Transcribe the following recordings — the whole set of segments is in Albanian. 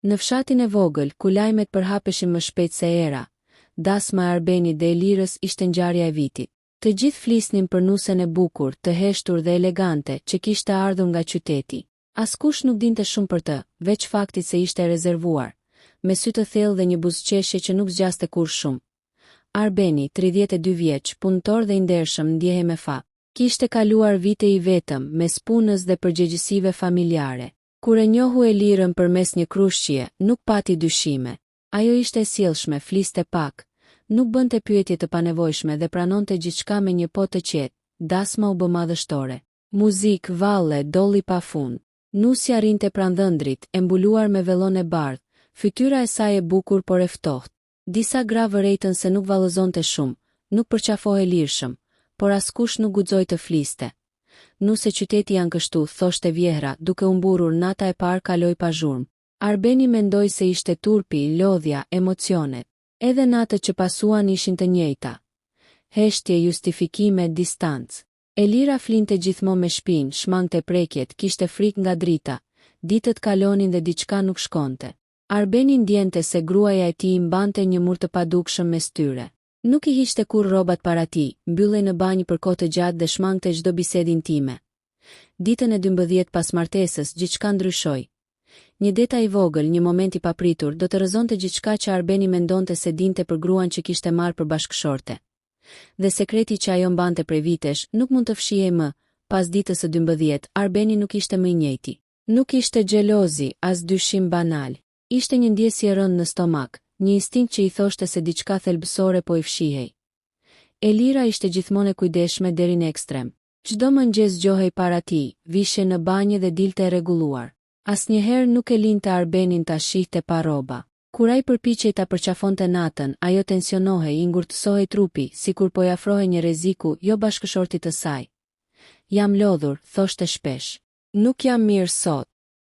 Në fshatin e vogël, ku lajmet përhapeshin më shpejt se era, dasma e Arbenit dhe Elirës ishte ngjarja e vitit. Të gjithë flisnin për nusen e bukur, të heshtur dhe elegante që kishte ardhur nga qyteti. Askush nuk dinte shumë për të, veç faktit se ishte e rezervuar, me sy të thellë dhe një buzëqeshje që nuk zgjaste kur shumë. Arbeni, 32 vjeç, punëtor dhe i ndershëm, ndjehej me fat. Kishte kaluar vite i vetëm, mes punës dhe përgjegjësive familjare. Kur e njohu Elirën përmes një krushqie, nuk pati dyshime. Ajo ishte e sjellshme, fliste pak, nuk bënte pyetje të panevojshme dhe pranonte gjithçka me një po të qetë. Dasma u bë madhështore. Muzikë, valle, dolli pafund. Nusja rinte pranëndrit, e mbuluar me vellon e bardhë, fytyra e saj e bukur por e ftohtë. Disa gra vërejtën se nuk vallëzonte shumë, nuk përqafohej lirshëm, por askush nuk guxoi të fliste. Nuse qyteti janë kështu, thoshte vjehra, duke u mburur. Nata e parë kaloi pa zhurmë. Arbeni mendoi se ishte turpi, lodhja, emocionet. Edhe natët që pasuan ishin të njëjta. Heshtje, justifikime, distancë. Elira flinte gjithmonë me shpinë, shmangte prekjet, kishte frikë nga drita. Ditët kalonin dhe diçka nuk shkonte. Arbeni ndjente se gruaja e tij mbante një mur të padukshëm mes tyre. Nuk i hiqte kur rrobat para tij, mbyllej në banjë për kohë të gjatë dhe shmangte çdo bisedë intime. Ditën e 12 pas martesës, gjithçka ndryshoi. Një detaj i vogël, një moment i papritur, do të rrëzonte gjithçka që Arbeni mendonte se dinte për gruan që kishte marrë për bashkëshorte. Dhe sekreti që ajo mbante prej vitesh nuk mund të fshihej më. Pas ditës së 12, Arbeni nuk ishte më i njëjti. Nuk ishte xhelozi, as dyshim banal. Ishte një ndjesje e rëndë në stomak, një instinkt që i thoshte se diçka thelbësore po i fshihej. Elira ishte gjithmonë e kujdesshme deri në ekstrem. Çdo mëngjes zgjohej para tij, vishej në banjë dhe dilte e rregulluar. Asnjëherë nuk e linte Arbenin ta shihte pa rroba. Kur ai përpiqej ta përqafonte natën, ajo tensionohej, i ngurtësohej trupi, sikur po i afrohej një rreziku, jo bashkëshortit të saj. Jam lodhur, thoshte shpesh. Nuk jam mirë sot.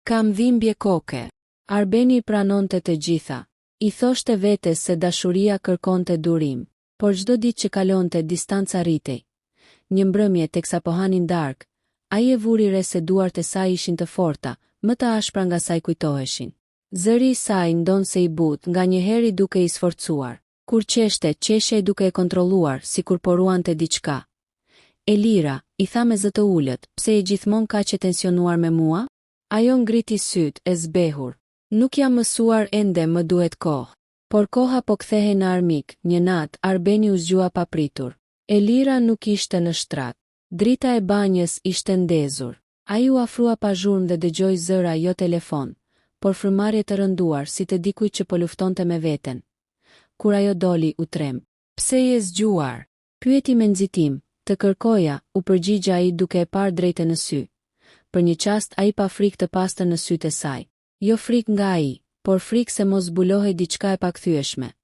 Kam dhimbje koke. Arbeni i pranonte të gjitha. I thoshte vetes se dashuria kërkonte durim, por çdo ditë që kalonte distanca rritej. Një mbrëmje teksa po hanin darkë, ai e vuri re se duart e saj ishin të forta, më të ashpra nga sa i kujtoheshin. Zëri i saj ndonse i butë, nganjëherë duke i sforcuar. Kur qeshte, qeshej duke e kontrolluar, sikur po ruante diçka. Elira, i tha me zë të ulët, pse je gjithmonë kaq e tensionuar me mua? Ajo ngriti syt, e zbehur. Nuk jam mësuar ende, më duhet kohë. Por koha po kthehej në armik. Një natë, Arbeni u zgjua papritur. Elira nuk ishte në shtrat. Drita e banjës ishte ndezur. Ai u afrua pa zhurmë dhe dëgjoi zëra, jo telefon, por frymëmarrje të rënduar, si të dikujt që po luftonte me veten. Kur ajo doli, u trem. Pse je zgjuar? Pyeti me nxitim. Të kërkoja, u përgjigja ai duke e parë drejtë në sy. Për një çast ai pa frikë të pastër në sytë e saj. Jo frikë nga ai, por frikë se mos zbulohej diçka e pakthyeshme.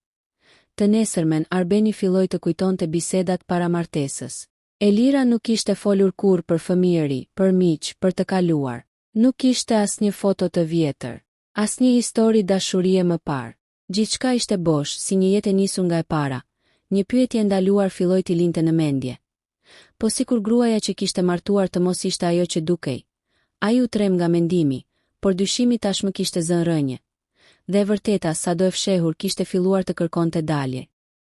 Të nesërmen, Arbeni filloi të kujtonte bisedat para martesës. Elira nuk kishte folur kurrë për fëmijëri, për miq, për të kaluar. Nuk kishte asnjë foto të vjetër, asnjë histori dashurie më parë. Gjithçka ishte bosh, si një jetë e nisur nga e para. Një pyetje ndaluar filloi t'i linte në mendje. Po sikur gruaja që kishte martuar të mos ishte ajo që dukej. Ai u trem nga mendimi, por dyshimi tashmë kishte zënë rënje. Dhe e vërteta, sado e fshehur, kishte filluar të kërkonte dalje.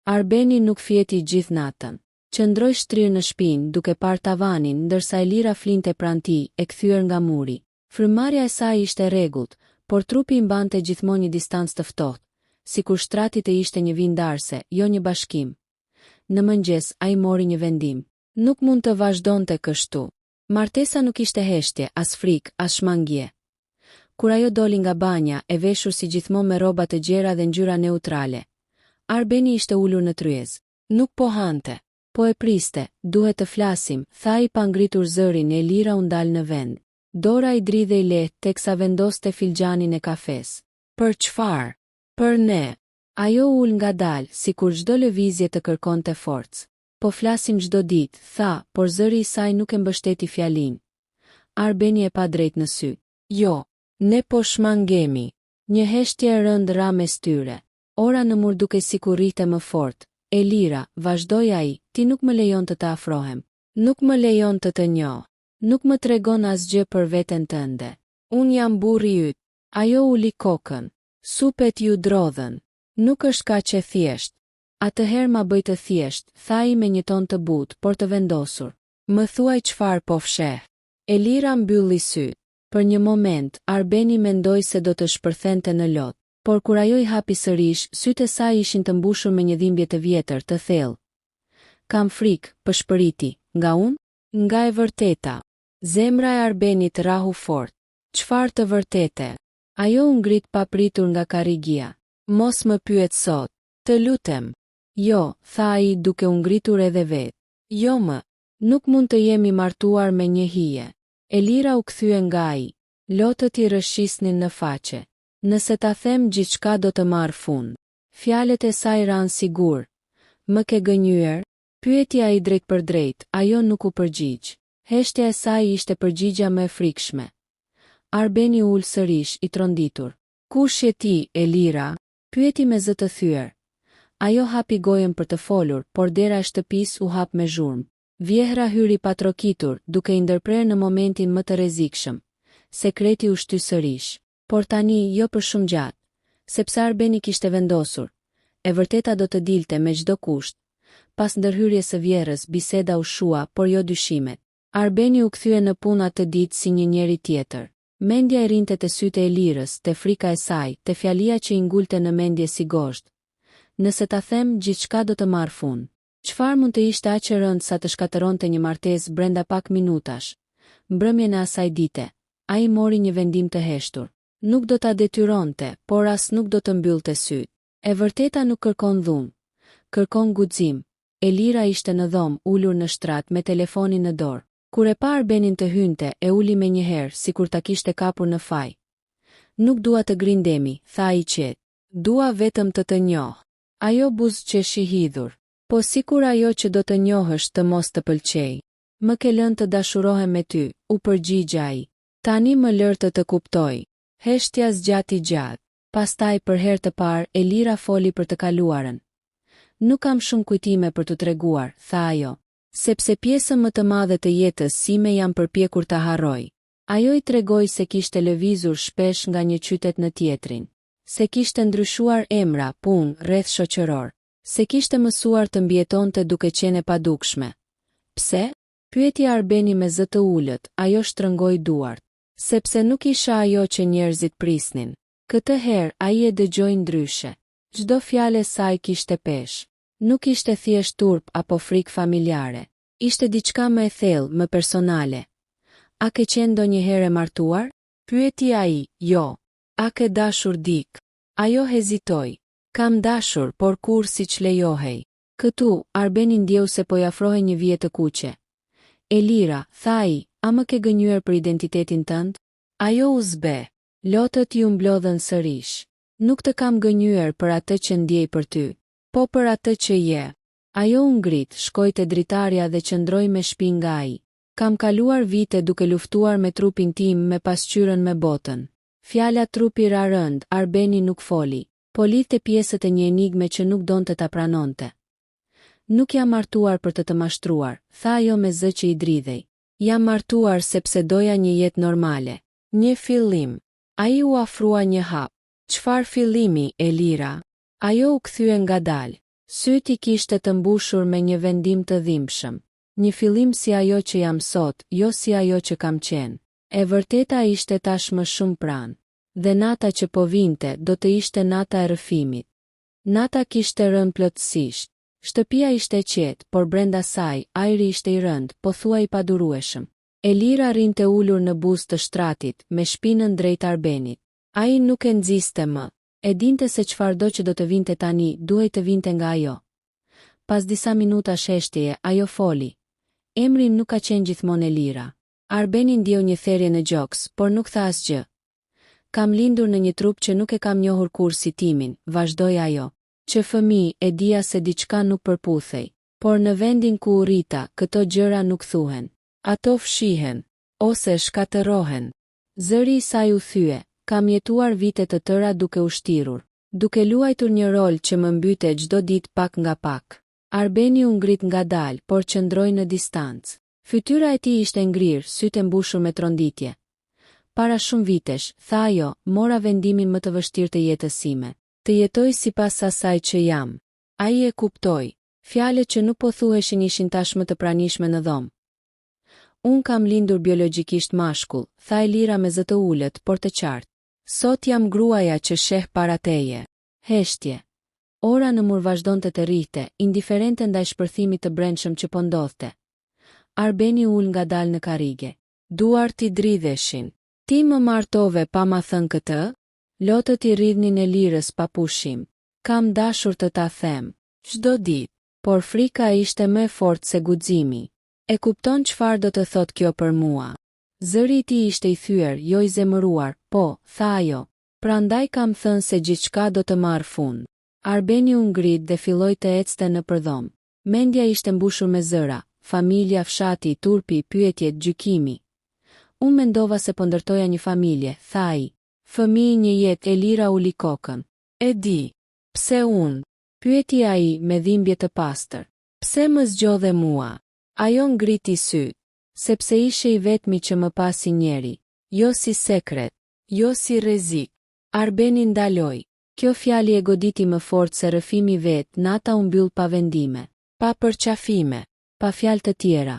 Arbeni nuk fjeti gjithë natën. Qëndroi shtrirë në shpinë, duke parë tavanin, ndërsa Elira flinte pranë tij, e kthyer nga muri. Frymëmarrja e saj ishte e rregullt, por trupi i mbante gjithmonë një distancë të ftohtë, sikur shtrati të ishte një vindarse, jo një bashkim. Në mëngjes, ai mori një vendim. Nuk mund të vazhdonte kështu. Martesa nuk ishte heshtje, as frikë, as shmangje. Kur ajo doli nga banja, e veshur si gjithmonë me rroba të gjera dhe ngjyra neutrale, Arbeni ishte ulur në tryez. Nuk po hante, po e priste. Duhet të flasim, tha i pa ngritur zërin. Elira u ndal në vend. Dora i dridhej lehtë teksa vendoste filxhanin e kafes. Për çfarë? Për ne. Ajo ul ngadalë, sikur çdo lëvizje të kërkonte forcë. Po flasim çdo ditë, tha, por zëri i saj nuk e mbështeti fjalinë. Arbeni e pa drejt në sy. Jo, ne po shmangemi. Një heshtje e rëndë ra mes tyre. Ora në mur duke sikur rrite më fort. Elira, vazhdoi ai, ti nuk më lejon të të afrohem. Nuk më lejon të njoh. Nuk më tregon asgjë për veten tënde. Unë jam burri yt. Ajo uli kokën. Supet ju drodhen. Nuk është kaq e thjesht. Atëherë ma bëj të thjesht, tha ai me një ton të butë, por të vendosur. Më thuaj çfarë po fsheh. Elira mbylli syt. Për një moment, Arbeni mendoi se do të shpërthente në lot, por kur ajo i hapi sërish, sytë e saj ishin të mbushur me një dhimbje të vjetër, të thellë. Kam frikë, pëshpëriti, nga unë? Nga e vërteta. Zemra e Arbenit rahu fort. Çfarë të vërtete? Ajo u ngrit pa pritur nga karrigia. Mos më pyet sot. Të lutem. Jo, tha ai duke u ngritur edhe vetë. Jo më. Nuk mund të jemi martuar me një hije. Elira u kthye nga ai. Lotët i rëshisnin në faqe. Nëse ta them gjithçka do të marr fund. Fjalët e saj ranë sigur. Më ke gënjyer? Pyeti ai drejt për drejt, ajo nuk u përgjigj. Heshtja e saj ishte përgjigja më e frikshme. Arbeni ul sërish i tronditur. Kush je ti, Elira? Pyeti me zë të thyer. Ajo hapi gojën për të folur, por dera e shtëpisë u hap me zhurmë. Vjehra hyri patrokitur, duke i ndërprer në momentin më të rrezikshëm. Sekreti u shty sërish. Por tani jo për shumë gjatë, sepse Arbeni kishte vendosur. E vërteta do të dilte me çdo kusht. Pas ndërhyrjes së vjerrës, biseda u shua, por jo dyshimet. Arbeni u kthye në punë atë ditë si një njeri tjetër. Mendja i rinte te sytë e Elirës, te frika e saj, te fjalia që i ngulte në mendje si gosht. Nëse ta them, gjithçka do të marr fund. Çfarë mund të ishte aq e rëndë sa të shkatëronte një martesë brenda pak minutash? Mbrëmjen e asaj dite, ai mori një vendim të heshtur. Nuk do ta detyronte, por as nuk do të mbyllte syt. E vërteta nuk kërkon dhunë. Kërkon guxim. Elira ishte në dhomë, ulur në shtrat me telefonin në dorë. Kur e pa Arbenin të hynte, e uli me njëherë, sikur ta kishte kapur në faj. Nuk dua të grindemi, tha i qetë. Dua vetëm të njoh. Ajo buzëqeshi hidhur. Po sikur ajo që do të njohësh të mos të pëlqej. Më ke lënë të dashurohem me ty, u përgjigja ai. Tani më lër të kuptoj. Heshtja zgjati gjatë. Pastaj për herë të parë, Elira foli për të kaluarën. Nuk kam shumë kujtime për të treguar, tha ajo. Sepse pjesën më të madhe të jetës sime jam përpjekur ta harroj. Ajo i tregoi se kishte lëvizur shpesh nga një qytet në tjetrin. Se kishte ndryshuar emra, punë, rreth shoqëror. Se kishte mësuar të mbjetonte duke qenë e padukshme. Pse? Pyeti Arbeni me zë të ulët, ajo shtrëngoi duart. Sepse nuk isha ajo që njerëzit prisnin. Këtë herë ai e dëgjoi ndryshe. Çdo fjalë e saj kishte peshë. Nuk ishte thjesht turp apo frikë familjare. Ishte diçka më e thellë, më personale. A ke qenë ndonjëherë e martuar? Pyeti ai. Jo. A ke dashur dik? Ajo hezitoi. Kam dashur, por kur siç lejohej. Këtu, Arbeni ndjeu se po i afrohej një vije të kuqe. Elira, tha ai, a më ke gënjur për identitetin tënd? Ajo u zbe. Lotët ju mblodhen sërish. Nuk të kam gënjur për atë që ndjej për ty, po për atë që je. Ajo u ngrit, shkoi te dritarja dhe qëndroi me shpinë nga ai. Kam kaluar vite duke luftuar me trupin tim me pasqyrën me botën. Fjala trupi ra rënd, Arbeni nuk foli, po lidhte pjesët e një enigme që nuk donte ta pranonte. Nuk jam martuar për të mashtruar, tha ajo me zë që i dridhej. Jam martuar sepse doja një jetë normale. Një fillim. Ai u afrua një hap. Çfarë fillimi, Elira? Ajo u kthye ngadalë. Syt i kishte të mbushur me një vendim të dhimbshëm. Një fillim si ajo që jam sot, jo si ajo që kam qenë. E vërteta ishte tashmë shumë pranë. Dhe nata që po vinte do të ishte nata e rrëfimit. Nata kishte rënë plotësisht. Shtëpia ishte qetë, por brenda saj, ajri ishte i rënd, pothuaj i padurueshëm. Elira rinte ulur në buzë të shtratit, me shpinën drejt Arbenit. Ai nuk e nxiste më. E dinte se çfarëdo që do të vinte tani, duhej të vinte nga ajo. Pas disa minuta sheshtjeje, ajo foli. Emri nuk ka qenë gjithmonë Elira. Arbeni ndjeu një therrje në gjoks, por nuk tha asgjë. Kam lindur në një trup që nuk e kam njohur kurrë si timin, vazhdoi ajo. Që fëmijë e dija se diçka nuk përputhej, por në vendin ku u rrita, këto gjëra nuk thuhen. Ato fshihen, ose shkatërohen. Zëri i saj u thye, kam jetuar vite të tëra duke u shtirur, duke luajtur një rol që më mbyte çdo ditë pak nga pak. Arbeni u ngrit ngadalë, por qëndroi në distancë. Fytyra e tij ishte ngrirë, sytë e mbushur me tronditje. Para shumë vitesh, tha ajo, mora vendimin më të vështirë të jetës sime. Të jetoj sipas asaj që jam. Ai e kuptoi. Fjalët që nuk po thuheshin ishin tashmë të pranishme në dhomë. Unë kam lindur biologjikisht mashkull, tha Elira me zë të ulët, por të qartë. Sot jam gruaja që sheh para teje. Heshtje. Ora në mur vazhdonte të rrihte, indiferente ndaj shpërthimit të brendshëm që po ndodhte. Arbeni ul ngadalë në karrige. Duart i dridheshin. Ti më martove pa ma thënë këtë? Lotët i rridhnin Elirës pa pushim. Kam dashur të ta them. Çdo ditë. Por frika ishte më e fortë se guximi. E kupton çfarë do të thotë kjo për mua. Zëri i tij ishte i thyer, jo i zemëruar, po, tha ajo. Prandaj kam thënë se gjithçka do të marrë fund. Arbeni u ngrit dhe filloi të ecte nëpër dhomë. Mendja ishte mbushur me zëra, familja, fshati, turpi, pyetjet, gjykimi. Unë mendova se po ndërtoja një familje, tha ai. Fëmijë, një jetë, Elira uli kokën. E di. Pse unë? Pyeti ai me dhimbje të pastër. Pse më zgjodhe mua? Ajo ngriti syt. Sepse ishe i vetmi që më pasi njeri. Jo si sekret. Jo si rrezik. Arbeni ndaloi. Kjo fjali e goditi më fort se rrëfimi vet, nata u mbyll pa vendime. Pa përqafime. Pa fjalë të tjera.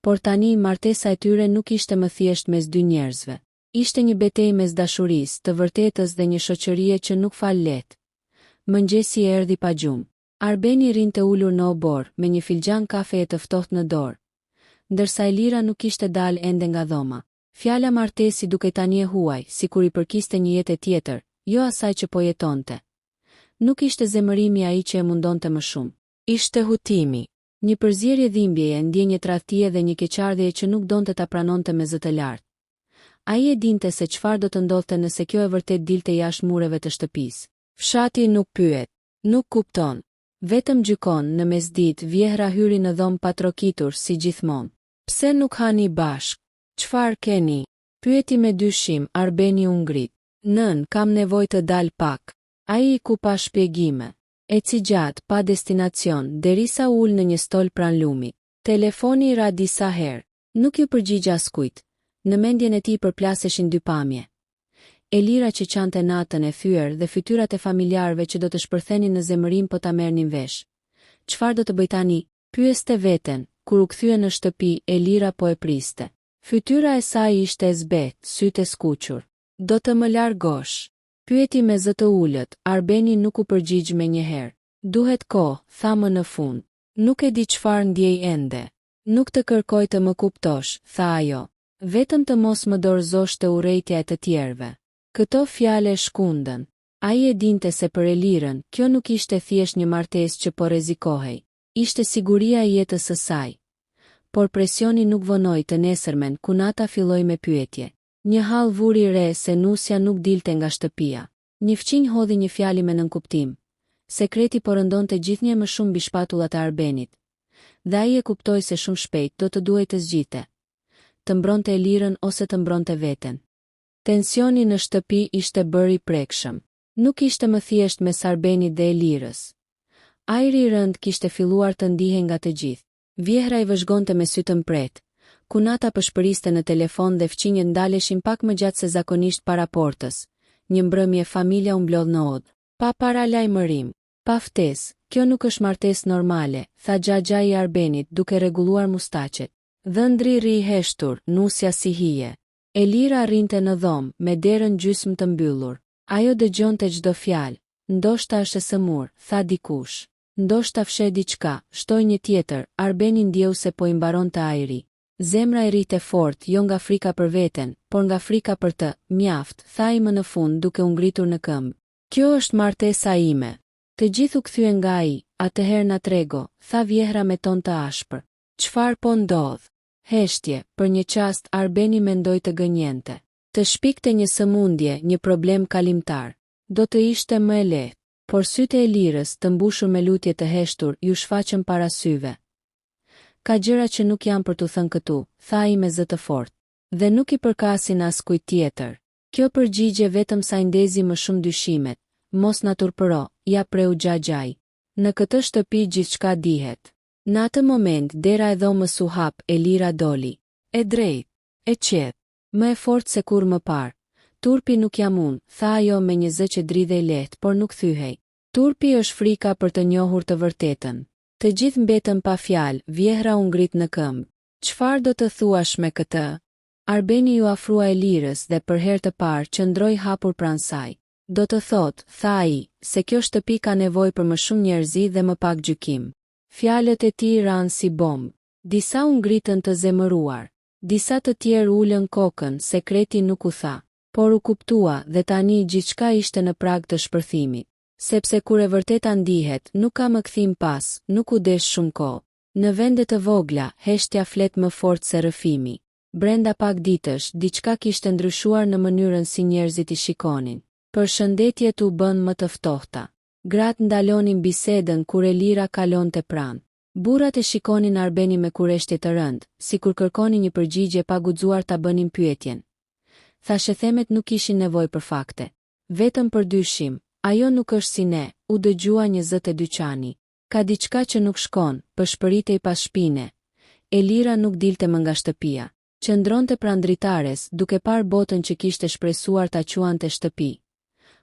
Por tani martesa e tyre nuk ishte më thjesht mes dy njerëzve. Ishte një betejë mes dashurisë, të vërtetës dhe një shoqërie që nuk fal lehtë. Mëngjesi erdhi pa gjumë. Arbeni rinte ulur në obor, me një filxhan kafeje të ftohtë në dorë. Ndërsa Elira nuk ishte dalë ende nga dhoma. Fjala martesi duke tani e huaj, sikur i përkiste një jetë tjetër, jo asaj që po jetonte. Nuk ishte zemërimi ai që e mundonte më shumë. Ishte hutimi. Një përzierje dhimbjeje, ndjenje tradhtie dhe një keqardhje që nuk donte ta pranonte me zë të lartë. Ai e dinte se çfarë do të ndodhte nëse kjo e vërtet dilte jashtë mureve të shtëpisë. Fshati nuk pyet, nuk kupton. Vetëm gjykon. Në mesditë vjehra hyri në dhomë pa trokitur si gjithmonë. Pse nuk hani bashk? Çfarë keni? Pyeti me dyshim. Arbeni u ngrit. Nën, kam nevojë të dal pak. Ai i kupa shpjegime. Eci gjatë, pa destinacion, derisa ul në një stol pranë lumit. Telefoni ra disa herë. Nuk ju përgjigj askujt. Në mendjen e tij përplaseshin dy pamje. Elira që qante natën e thyer dhe fytyrat e familjarëve që do të shpërthenin në zemërim po ta merrnin vesh. Çfarë do të bëj tani? Pyeste veten. Kur u kthye në shtëpi, Elira po e priste. Fytyra e saj ishte e zbetë, sytë e skuqur. Do të më largosh? Pyeti me zë të ulët. Arbeni nuk u përgjigj menjëherë. Duhet kohë, tha më në fund. Nuk e di çfarë ndjej ende. Nuk të kërkoj të më kuptosh, tha ajo. Vetëm të mos më dorëzosh të urrejtja e të tjerëve. Këto fjale shkundën. Ai e dinte se për Elirën, kjo nuk ishte thjesht një martesë që po rrezikohej. Ishte siguria e jetës së saj. Por presioni nuk vonoi të nesërmen ku nata filloi me pyetje. Një hall vuri re se nusja nuk dilte nga shtëpia. Një fqinj hodhi një fjali me nënkuptim. Sekreti po rëndonte gjithnjë më shumë mbi shpatullat e Arbenit. Dhe ai e kuptoi se shumë shpejt do të duhej të zgjidhte. Të mbronte Elirën ose të mbronte veten. Tensioni në shtëpi ishte bërë i prekshëm. Nuk ishte më thjesht mes Arbenit dhe Elirës. Ajri i rënd kishte filluar të ndihej nga të gjithë. Vjehra i vëzhgonte me sy të mpret. Kunata pëshpëriste në telefon dhe fqinjet ndaleshin pak më gjatë se zakonisht para portës. Një mbrëmje familja u mblodh në odë. Pa paralajmërim, pa ftesë, kjo nuk është martesë normale, tha xhaxha i Arbenit duke rregulluar mustaqet. Dhëndri ri i heshtur, nusja si hije. Elira rrinte në dhomë, me derën gjysmë të mbyllur. Ajo dëgjonte çdo fjalë. Ndoshta është e sëmur, tha dikush. Ndoshta fshe diçka, shtoi një tjetër. Arbeni ndjeu se po i mbaronte ajri. Zemra e rrite fort, jo nga frika për veten, por nga frika për të. Mjaft, tha ai më në fund duke u ngritur në këmbë. Kjo është martesa ime. Të gjithu kthyen nga ai. Atëherë na trego, tha vjehra me ton të ashpër. Çfarë po ndodh? Heshtje, për një çast Arbeni mendoi të gënjente. Të shpikte një sëmundje, një problem kalimtar. Do të ishte më e lehtë, por sytë e Elirës, të mbushur me lutje të heshtur, ju shfaqën para syve. Ka gjëra që nuk janë për t'u thënë këtu, tha ai me zë të fortë, dhe nuk i përkasin askujt tjetër. Kjo përgjigje vetëm sa i ndezi më shumë dyshimet. Mos na turpëro, ja preu xhaxhai. Në këtë shtëpi gjithçka dihet. Në atë moment dera e dhomës u hap, Elira doli. E drejt, e qetë. Më e fortë se kur më parë. Turpi nuk jam unë, tha ajo me një zë që dridhej lehtë, por nuk thyhej. Turpi është frika për të njohur të vërtetën. Të gjithë mbetën pa fjalë, vjehra u ngrit në këmbë. Çfarë do të thuash me këtë? Arbeni ju afrua Elirës dhe për herë të parë qëndroi hapur pranë saj. Do të thotë, tha ai, se kjo shtëpi ka nevojë për më shumë njerëzi dhe më pak gjykim. Fjalët e tij ranë si bombë. Disa u ngritën të zemëruar. Disa të tjerë ulën kokën, sekreti nuk u tha. Por u kuptua dhe tani gjithçka ishte në prag të shpërthimit. Sepse kur e vërteta ndihet, nuk ka më kthim pas, nuk u desh shumë kohë. Në vende të vogla, heshtja flet më fort se rrëfimi. Brenda pak ditësh, diçka kishte ndryshuar në mënyrën si njerëzit i shikonin. Përshëndetjet u bën më të ftohta. Gratë ndalonin bisedën kur Elira kalonte pranë. Burrat e shikonin Arbenin me kurreshtje të rëndë, sikur kërkonin një përgjigje pa guxuar ta bënin pyetjen. Thashë themet nuk ishin nevojë për fakte. Vetëm për dyshim, ajo nuk është si ne, u dëgjua një zë te dyqani. Ka diçka që nuk shkon, përshpëritej pas shpine. Elira nuk dilte më nga shtëpia. Qëndronte pranë dritares, duke parë botën që kishte shpresuar ta quante shtëpi,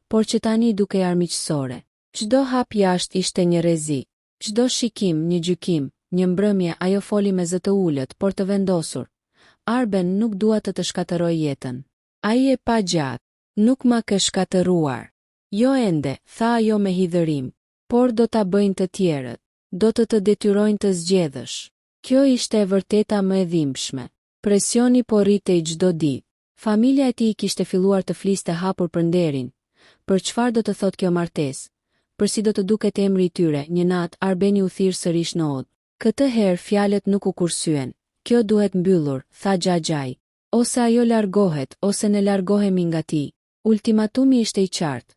por që tani dukej armiqësore. Çdo hap jashtë ishte një rrezik. Çdo shikim, një gjykim, një mbrëmje ajo foli me zë të ulët, por të vendosur. Arben nuk dua të shkatërroj jetën. Ai e pa gjatë, nuk ma ke shkatëruar. Jo ende, tha ajo me hidhërim, por do ta bëjnë të tjerët. Do të detyrojnë të zgjedhësh. Kjo ishte e vërteta më e dhimbshme. Presioni po rritej çdo ditë. Familja e tij kishte filluar të fliste hapur për nderin. Për çfarë do të thotë kjo martesë? Për si do të duket emri i tyre? Një natë Arbeni u thirr sërish në odë. Këtë herë fjalët nuk u kursyen. Kjo duhet mbyllur, tha Xhaxhai. Ose ajo largohet, ose ne largohemi nga ti. Ultimatumi ishte i qartë.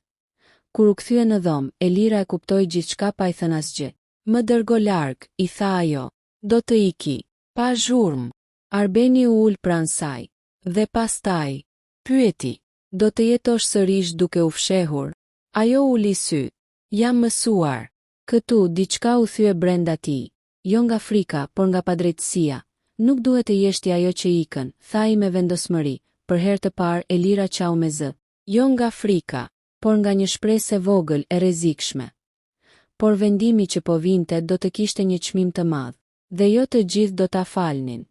Kur u kthye në dhomë, Elira e kuptoi gjithçka pa i thënë asgjë. Më dërgo larg, i tha ajo. Do të iki. Pa zhurmë. Arbeni u ul pranë saj. Dhe pastaj pyeti. Do të jetosh sërish duke u fshehur? Ajo uli sy. Jam mësuar. Këtu diçka u thye brenda tij. Jo nga frika, por nga padrejtësia. Nuk duhet të jesh ti ajo që ikën, tha ai me vendosmëri. Për herë të parë Elira qau me zë. Jo nga frika, por nga një shpresë e vogël e rrezikshme. Por vendimi që po vinte do të kishte një çmim të madh, dhe jo të gjithë do ta falnin.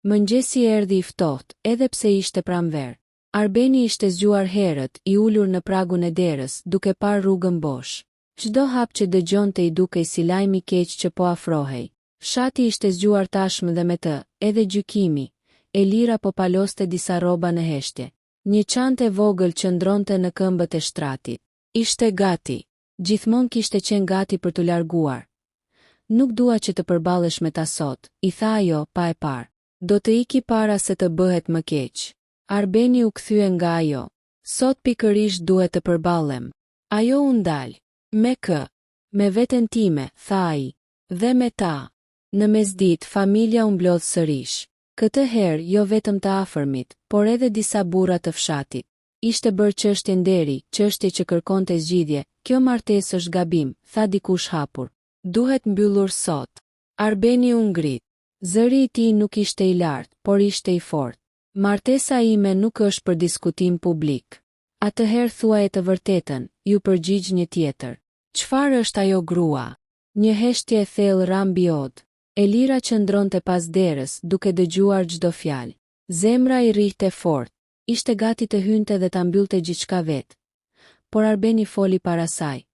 Mëngjesi erdhi i ftohtë, edhe pse ishte pranverë. Arbeni ishte zgjuar herët, i ulur në pragun e derës, duke parë rrugën bosh. Çdo hap që dëgjonte i dukej si lajm i keq që po afrohej. Fshati ishte zgjuar tashmë dhe me të, edhe gjykimi. Elira po paloste disa rroba në heshtje. Një çantë e vogël qëndronte në këmbët e shtratit. Ishte gati. Gjithmonë kishte qenë gati për të larguar. Nuk dua që të përballesh me ta sot, i tha ajo pa e parë. Do të iki para se të bëhet më keq. Arbeni u kthye nga ajo. Sot pikërisht duhet të përballem. Ajo u ndal. Me kë? Me veten time, tha ai. Dhe me ta. Në mesditë familja u mblodh sërish. Këtë herë jo vetëm të afërmit, por edhe disa burra të fshatit. Ishte bërë çështje nderi, çështje që kërkonte zgjidhje. Kjo martesë është gabim, tha dikush hapur. Duhet mbyllur sot. Arbeni u ngrit. Zëri i tij nuk ishte i lartë, por ishte i fortë. Martesa ime nuk është për diskutim publik. Atëherë thuaje të vërtetën, ju përgjigj një tjetër. Çfarë është ajo grua? Një heshtje e thellë ra mbi odë. Elira qëndronte pas derës, duke dëgjuar çdo fjalë. Zemra i rrihte fort. Ishte gati të hynte dhe ta mbyllte gjithçka vet. Por Arbeni foli para saj.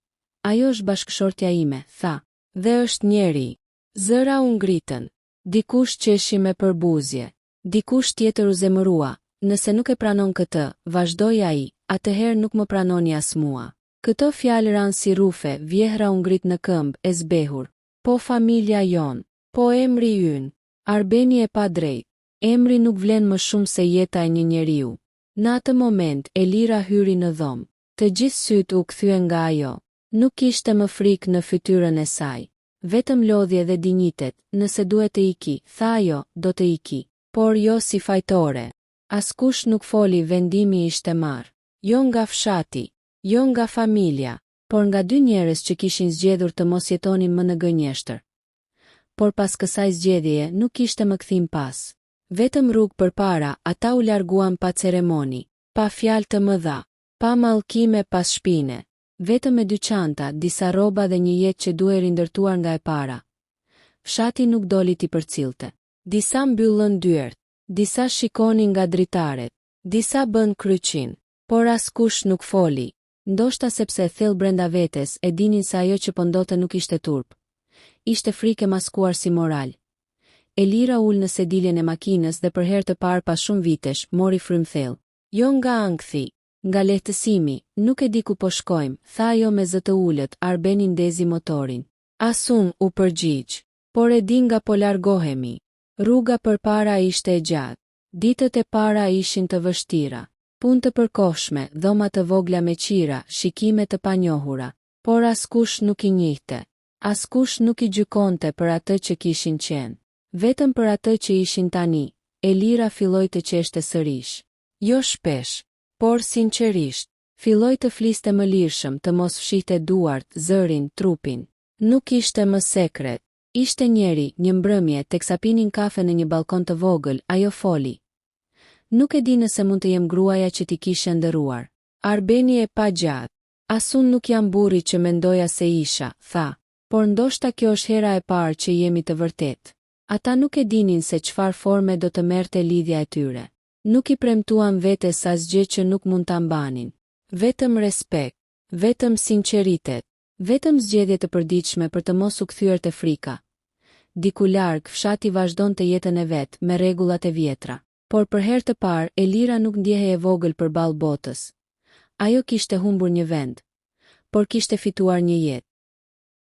Ajo është bashkëshortja ime, tha. Dhe është njeri. Zëra u ngritën. Dikush qeshi me përbuzje. Dikush tjetër u zemërua. Nëse nuk e pranon këtë, vazhdoi ai, atëherë nuk më pranoni as mua. Këto fjalë ranë si rufe, vjehra u ngrit në këmbë, e zbehur. Po familja jon, po emri ynë. Arbeni e pa drejt. Emri nuk vlen më shumë se jeta e një njeriu. Në atë moment, Elira hyri në dhomë. Të gjithë sytë u kthyen nga ajo. Nuk kishte më frikë në fytyrën e saj. Vetëm lodhje dhe dinjitet, nëse duhet të iki, tha ajo, do të iki. Por jo si fajtore. Askush nuk foli, vendimi ishte marrë. Jo nga fshati, jo nga familja, por nga dy njerëz që kishin zgjedhur të mos jetonin më në gënjeshtër. Por pas kësaj zgjedhjeje nuk kishte më kthim pas. Vetëm rrugë përpara, ata u larguan pa ceremoni, pa fjalë të mëdha, pa mallkime pas shpine, vetëm me dyqanta, disa rroba dhe një jetë që duhej rindërtuar nga e para. Fshati nuk doli t'i përcillte. Disa mbyllën dyert, disa shikonin nga dritaret, disa bën kryqin, por askush nuk foli, ndoshta sepse thellë brenda vetes e dinin se ajo që po ndodhte nuk ishte turp. Ishte frikë e maskuar si moral. Elira ul në sediljen e makinës dhe për herë të parë pas shumë vitesh mori frymë thellë. Jo nga ankthi, nga lehtësimi, nuk e di ku po shkojmë, tha ajo me zë të ulët. Arbeni ndezi motorin. Asun u përgjigj, por e di nga po largohemi. Rruga përpara ishte e gjatë. Ditët e para ishin të vështira. Punë të përkohshme, dhoma të vogla me qira, shikime të panjohura, por askush nuk i njihte. Askush nuk i gjykonte për atë që kishin qenë. Vetëm për atë që ishin tani, Elira filloi të qeshte sërish. Jo shpesh, por sinqerisht, filloi të fliste më lirshëm, të mos fshihte duart, zërin, trupin. Nuk ishte më sekret. Ishte njeri, një mbrëmje, teksa pinin kafe në një balkon të vogël, ajo foli. Nuk e di nëse mund të jem gruaja që ti kishe ndëruar. Arbeni e pa gjatë. Asun nuk jam burri që mendoja se isha, tha, por ndoshta kjo është hera e parë që jemi të vërtet. Ata nuk e dinin se çfarë forme do të merrte lidhja e tyre. Nuk i premtuan vetes asgjë që nuk mund ta mbanin. Vetëm respekt, vetëm sinqeritet, vetëm zgjedhje të përditshme për të mos u kthyer te frika. Diku larg, fshati vazhdonte jetën e vet me rregullat e vjetra. Por për herë të parë, Elira nuk ndjehej e vogël përballë botës. Ajo kishte humbur një vend, por kishte fituar një jetë.